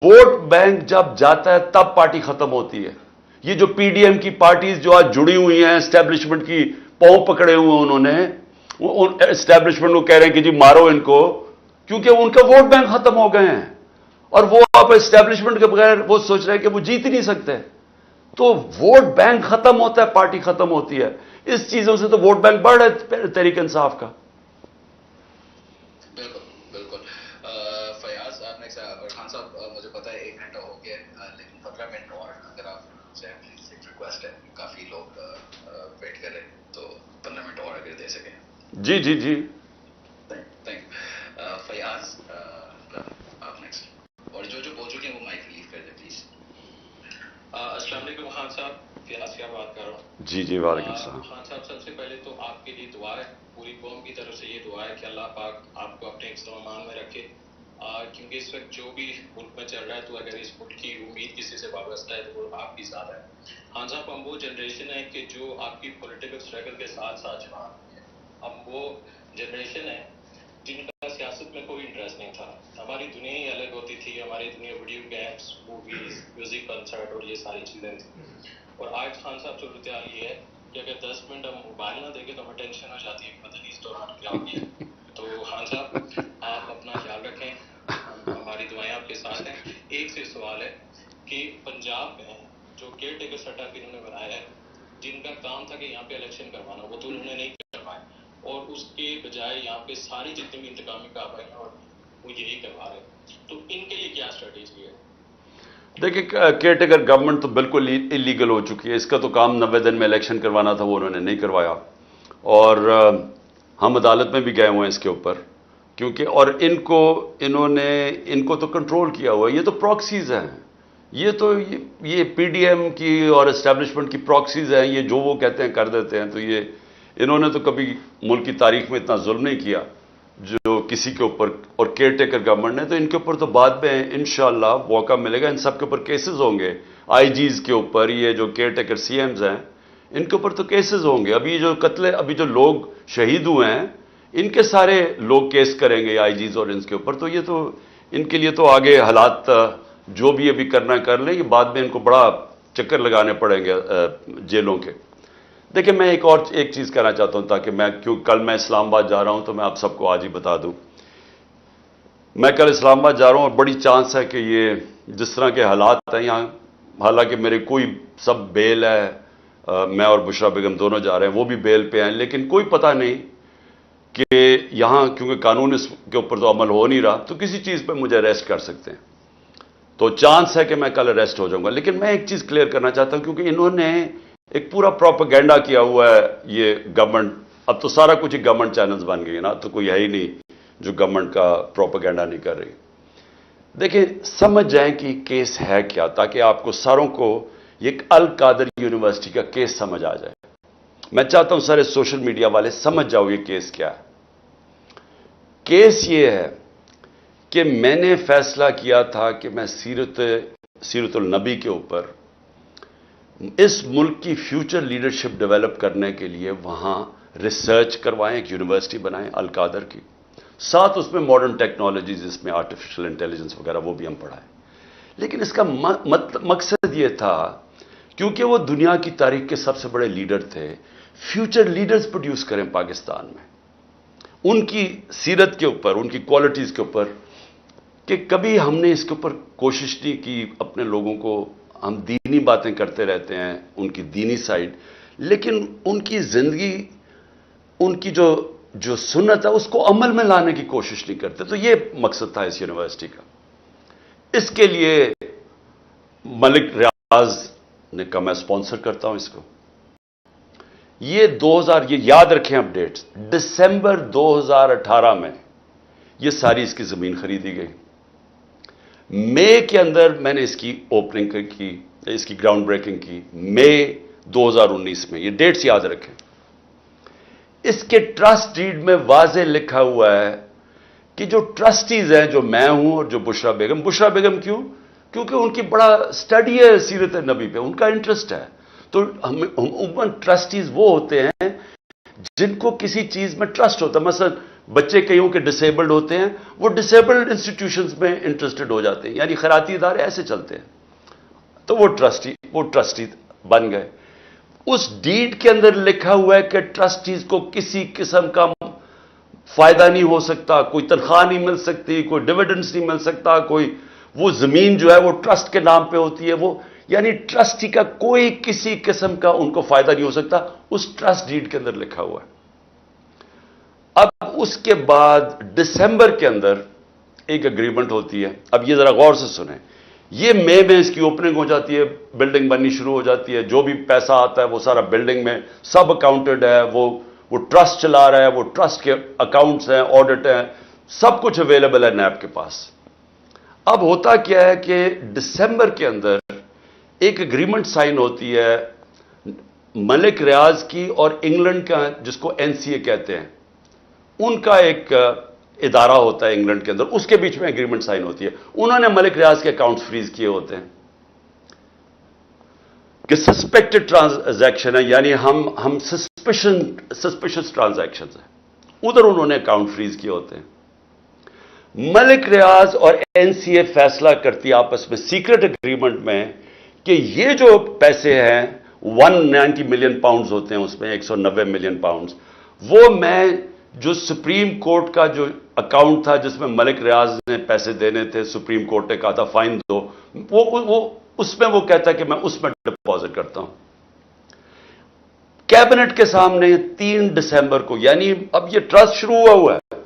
Vote bank جب جاتا ہے تب پارٹی ختم ہوتی ہے. یہ جو پی ڈی ایم کی پارٹیز جو آج جڑی ہوئی ہیں اسٹیبلشمنٹ کی پاؤں پکڑے ہوئے ہیں، انہوں نے اسٹیبلشمنٹ کو کہہ رہے ہیں کہ جی مارو ان کو، کیونکہ ان کا ووٹ بینک ختم ہو گئے ہیں اور وہ آپ اسٹیبلشمنٹ کے بغیر وہ سوچ رہے ہیں کہ وہ جیت ہی نہیں سکتے. تو ووٹ بینک ختم ہوتا ہے، پارٹی ختم ہوتی ہے. اس چیزوں سے تو ووٹ بینک بڑھ رہا ہے تحریک انصاف کا. بالکل بالکل. فیاض خان صاحب، مجھے پتا ہے 1 گھنٹہ ہو گیا لیکن 15 منٹ اور اگر آپ سے پلیز ایک ریکویسٹ ہے، کافی لوگ ویٹ کر رہے ہیں تو 15 منٹ اور اگر دے سکیں. جی جی جی. تھینک فیاض، آپ نیکسٹ. اور جو بول چکے ہیں وہ مائک ریلیو کر دیں پلیز. السلام علیکم خان صاحب، فیاض کیا بات کر رہا ہوں. جی جی وعلیکم السلام. خان صاحب، سب سے پہلے تو آپ کے لیے دعا ہے، پوری قوم کی طرف سے یہ دعا ہے کہ اللہ پاک آپ کو اپنے امان میں رکھے، کیونکہ اس وقت جو بھی ملک میں چل رہا ہے تو اگر اس ملک کی امید کسی سے وابستہ ہے تو وہ آپ کی ذات ہے. خان صاحب، ہم وہ جنریشن ہے کہ جو آپ کی پولیٹیکل اسٹرگل کے ساتھ ساتھ جوان ہے. ہم وہ جنریشن ہے جن کا سیاست میں کوئی انٹرسٹ نہیں تھا. ہماری دنیا ہی الگ ہوتی تھی، ہماری دنیا video games, movies, music concert اور یہ ساری چیزیں تھیں. اور آج خان صاحب صورتحال یہ ہے کہ اگر 10 منٹ ہم موبائل نہ دیکھیں تو ہمیں ٹینشن ہو جاتی ہے کہ پتہ نہیں اس دوران کیا ہو گیا. تو خان صاحب آپ اپنا خیال رکھیں، ہماری دعائیں آپ کے ساتھ ہیں. ایک سے سوال ہے کہ پنجاب میں جو کیئر ٹیکر سیٹ اپ انہوں نے بنایا ہے، جن کا کام تھا کہ یہاں پہ الیکشن کروانا، وہ تو انہوں نے نہیں کروایا، اور اس کے بجائے یہاں پہ ساری جتنی بھی انتقامی کارروائی ہیں اور وہ یہی کروا رہے ہیں، تو ان کے لیے کیا اسٹریٹجی ہے؟ دیکھیں کیئر ٹیکر گورنمنٹ تو بالکل انلیگل ہو چکی ہے. اس کا تو کام 90 دن میں الیکشن کروانا تھا، وہ انہوں نے نہیں کروایا. اور ہم عدالت میں بھی گئے ہوئے ہیں اس کے اوپر، کیونکہ اور ان کو تو کنٹرول کیا ہوا ہے. یہ تو پراکسیز ہیں، یہ تو یہ پی ڈی ایم کی اور اسٹیبلشمنٹ کی پراکسیز ہیں. یہ جو وہ کہتے ہیں کر دیتے ہیں. تو یہ انہوں نے تو کبھی ملک کی تاریخ میں اتنا ظلم نہیں کیا جو کسی کے اوپر. اور کیئر ٹیکر گورنمنٹ نے تو ان کے اوپر تو بعد میں انشاءاللہ موقع ملے گا. ان سب کے اوپر کیسز ہوں گے، آئی جیز کے اوپر، یہ جو کیئر ٹیکر سی ایمز ہیں ان کے اوپر تو کیسز ہوں گے. ابھی جو لوگ شہید ہوئے ہیں ان کے سارے لوگ کیس کریں گے آئی جیز اور ان کے اوپر. تو یہ تو ان کے لیے تو آگے حالات جو بھی ابھی کرنا کر لیں، یہ بعد میں ان کو بڑا چکر لگانے پڑیں گے جیلوں کے. دیکھیں میں ایک چیز کہنا چاہتا ہوں، تاکہ کل میں اسلام آباد جا رہا ہوں تو میں آپ سب کو آج ہی بتا دوں. میں کل اسلام آباد جا رہا ہوں اور بڑی چانس ہے کہ یہ جس طرح کے حالات ہیں یہاں، حالانکہ میرے سب بیل ہے، میں اور بشرا بیگم دونوں جا رہے ہیں، وہ بھی بیل پہ ہیں، لیکن کوئی پتہ نہیں کہ یہاں کیونکہ قانون اس کے اوپر تو عمل ہو نہیں رہا، تو کسی چیز پہ مجھے اریسٹ کر سکتے ہیں. تو چانس ہے کہ میں کل اریسٹ ہو جاؤں گا. لیکن میں ایک چیز کلیئر کرنا چاہتا ہوں، کیونکہ انہوں نے ایک پورا پروپیگنڈا کیا ہوا ہے یہ گورنمنٹ. اب تو سارا کچھ ہی گورنمنٹ چینلز بن گئی نا، تو کوئی ہے ہی نہیں جو گورنمنٹ کا پروپیگنڈا نہیں کر رہی. دیکھیں سمجھ جائیں کہ کیس ہے کیا، تاکہ آپ کو ساروں کو ایک القادر یونیورسٹی کا کیس سمجھ آ جائے. میں چاہتا ہوں سارے سوشل میڈیا والے سمجھ جاؤ یہ کیس کیا ہے. کیس یہ ہے کہ میں نے فیصلہ کیا تھا کہ میں سیرت النبی کے اوپر اس ملک کی فیوچر لیڈرشپ ڈیولپ کرنے کے لیے وہاں ریسرچ کروائیں، ایک یونیورسٹی بنائیں القادر کی، ساتھ اس میں ماڈرن ٹیکنالوجیز، اس میں آرٹیفیشل انٹیلیجنس وغیرہ وہ بھی ہم پڑھائیں. لیکن اس کا مقصد یہ تھا کیونکہ وہ دنیا کی تاریخ کے سب سے بڑے لیڈر تھے، فیوچر لیڈرز پروڈیوس کریں پاکستان میں، ان کی سیرت کے اوپر، ان کی کوالٹیز کے اوپر. کہ کبھی ہم نے اس کے اوپر کوشش نہیں کی اپنے لوگوں کو. ہم دینی باتیں کرتے رہتے ہیں، ان کی دینی سائڈ، لیکن ان کی زندگی، ان کی جو سنت ہے اس کو عمل میں لانے کی کوشش نہیں کرتے. تو یہ مقصد تھا اس یونیورسٹی کا. اس کے لیے ملک ریاض نے کہا میں اسپانسر کرتا ہوں اس کو. یہ یاد رکھیں اپ ڈیٹس، دسمبر 2018 میں یہ ساری اس کی زمین خریدی گئی. مئی کے اندر میں نے اس کی اوپننگ کی، اس کی گراؤنڈ بریکنگ کی، مئی 2019 میں. یہ ڈیٹس یاد رکھیں. اس کے ٹرسٹ ڈیڈ میں واضح لکھا ہوا ہے کہ جو ٹرسٹیز ہیں، جو میں ہوں اور جو بشرا بیگم کیوں؟ کیونکہ ان کی بڑا اسٹڈی ہے سیرت نبی پہ، ان کا انٹرسٹ ہے. تو عموماً ٹرسٹیز وہ ہوتے ہیں جن کو کسی چیز میں ٹرسٹ ہوتا ہے. مثلا بچے کئیوں کے ڈسیبلڈ ہوتے ہیں، وہ ڈسیبلڈ انسٹیٹیوشنز میں انٹرسٹڈ ہو جاتے ہیں، یعنی خیراتی ادارے ایسے چلتے ہیں، تو وہ ٹرسٹی بن گئے۔ اس ڈیڈ کے اندر لکھا ہوا ہے کہ ٹرسٹیز کو کسی قسم کا فائدہ نہیں ہو سکتا، کوئی تنخواہ نہیں مل سکتی، کوئی ڈویڈنڈز نہیں مل سکتا، کوئی وہ زمین جو ہے وہ ٹرسٹ کے نام پہ ہوتی ہے، وہ یعنی ٹرسٹی کا کوئی کسی قسم کا ان کو فائدہ نہیں ہو سکتا، اس ٹرسٹ ڈیڈ کے اندر لکھا ہوا ہے۔ اب اس کے بعد دسمبر کے اندر ایک اگریمنٹ ہوتی ہے، اب یہ ذرا غور سے سنیں، یہ مئی میں اس کی اوپننگ ہو جاتی ہے، بلڈنگ بننی شروع ہو جاتی ہے، جو بھی پیسہ آتا ہے وہ سارا بلڈنگ میں سب اکاؤنٹڈ ہے، وہ ٹرسٹ چلا رہا ہے، وہ ٹرسٹ کے اکاؤنٹس ہیں، آڈٹ ہیں، سب کچھ اویلیبل ہے نیب کے پاس۔ اب ہوتا کیا ہے کہ دسمبر کے اندر ایک اگریمنٹ سائن ہوتی ہے ملک ریاض کی اور انگلینڈ کا، جس کو NCA کہتے ہیں، ان کا ایک ادارہ ہوتا ہے انگلینڈ کے اندر، اس کے بیچ میں اگریمنٹ سائن ہوتی ہے۔ انہوں نے ملک ریاض کے اکاؤنٹس فریز کیے ہوتے ہیں کہ سسپیکٹڈ ٹرانزیکشن ہے، یعنی ہم سسپیشس ٹرانزیکشنز ہیں، ادھر انہوں نے اکاؤنٹ فریز کیے ہوتے ہیں۔ ملک ریاض اور NCA فیصلہ کرتی آپس میں سیکرٹ اگریمنٹ میں کہ یہ جو پیسے ہیں 190 ملین پاؤنڈز ہوتے ہیں، اس میں 190 ملین پاؤنڈز، وہ میں جو سپریم کورٹ کا جو اکاؤنٹ تھا جس میں ملک ریاض نے پیسے دینے تھے، سپریم کورٹ نے کہا تھا فائن دو، وہ اس میں وہ کہتا ہے کہ میں اس میں ڈپازٹ کرتا ہوں۔ کیبنٹ کے سامنے 3 دسمبر کو، یعنی اب یہ ٹرسٹ شروع ہوا ہے،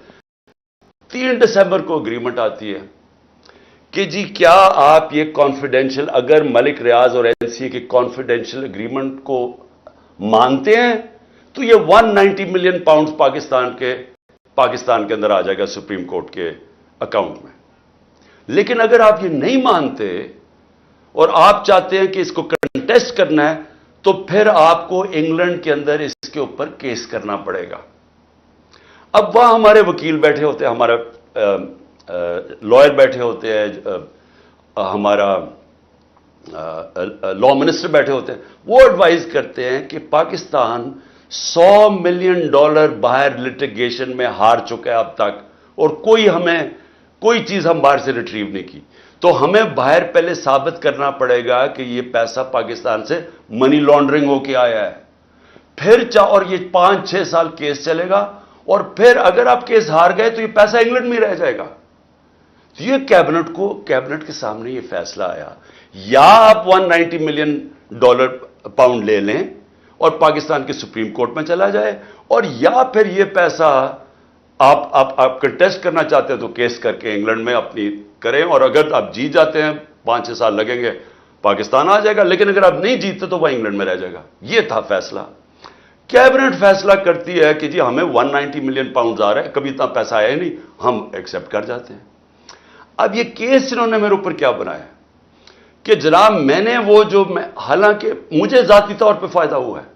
3 دسمبر کو اگریمنٹ آتی ہے کہ جی کیا آپ یہ کانفیڈینشیل، اگر ملک ریاض اور NCA کے کانفیڈینشیل اگریمنٹ کو مانتے ہیں تو یہ 190 ملین پاؤنڈز پاکستان کے اندر آ جائے گا سپریم کورٹ کے اکاؤنٹ میں۔ لیکن اگر آپ یہ نہیں مانتے اور آپ چاہتے ہیں کہ اس کو کنٹیسٹ کرنا ہے تو پھر آپ کو انگلینڈ کے اندر اس کے اوپر کیس کرنا پڑے گا۔ اب وہاں ہمارے وکیل بیٹھے ہوتے ہیں، ہمارا لائر بیٹھے ہوتے ہیں، ہمارا لا منسٹر بیٹھے ہوتے ہیں، وہ ایڈوائز کرتے ہیں کہ پاکستان $100 ملین باہر لٹیگیشن میں ہار چکا ہے اب تک، اور کوئی چیز ہم باہر سے ریٹریو نہیں کی، تو ہمیں باہر پہلے ثابت کرنا پڑے گا کہ یہ پیسہ پاکستان سے منی لانڈرنگ ہو کے آیا ہے، پھر اور یہ 5-6 سال کیس چلے گا، اور پھر اگر آپ کیس ہار گئے تو یہ پیسہ انگلینڈ میں رہ جائے گا۔ تو یہ کیبنٹ کے سامنے یہ فیصلہ آیا، یا آپ 190 ملین پاؤنڈ لے لیں اور پاکستان کے سپریم کورٹ میں چلا جائے، اور یا پھر یہ پیسہ آپ کنٹیسٹ کرنا چاہتے ہیں تو کیس کر کے انگلینڈ میں اپنی کریں، اور اگر آپ جیت جاتے ہیں 5-6 سال لگیں گے پاکستان آ جائے گا، لیکن اگر آپ نہیں جیتتے تو وہ انگلینڈ میں رہ جائے گا۔ یہ تھا فیصلہ۔ کیبنٹ فیصلہ کرتی ہے کہ جی ہمیں 190 ملین پاؤنڈز آ رہا ہے، کبھی اتنا پیسہ آیا ہی نہیں، ہم ایکسیپٹ کر جاتے ہیں۔ اب یہ کیس انہوں نے میرے اوپر کیا بنایا کہ جناب حالانکہ مجھے ذاتی طور پہ فائدہ ہوا ہے،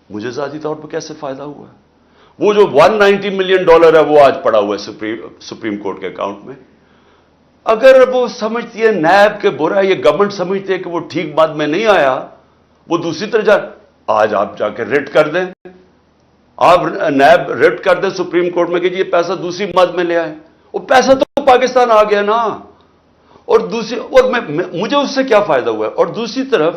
مجھے ذاتی طور پہ کیسے فائدہ ہوا ہے؟ وہ جو 190 ملین ڈالر ہے وہ آج پڑا ہوا ہے سپریم کورٹ کے اکاؤنٹ میں۔ اگر وہ سمجھتی ہے نیب کے برا، یہ گورنمنٹ سمجھتی ہے کہ وہ ٹھیک بات میں نہیں آیا، وہ دوسری طرح آج آپ جا کے ریٹ کر دیں، آپ نیب ریٹ کر دیں سپریم کورٹ میں کہ یہ پیسہ دوسری مد میں لے آئے، وہ پیسہ تو پاکستان آ گیا نا، اور مجھے اس سے کیا فائدہ ہوا ہے؟ اور دوسری طرف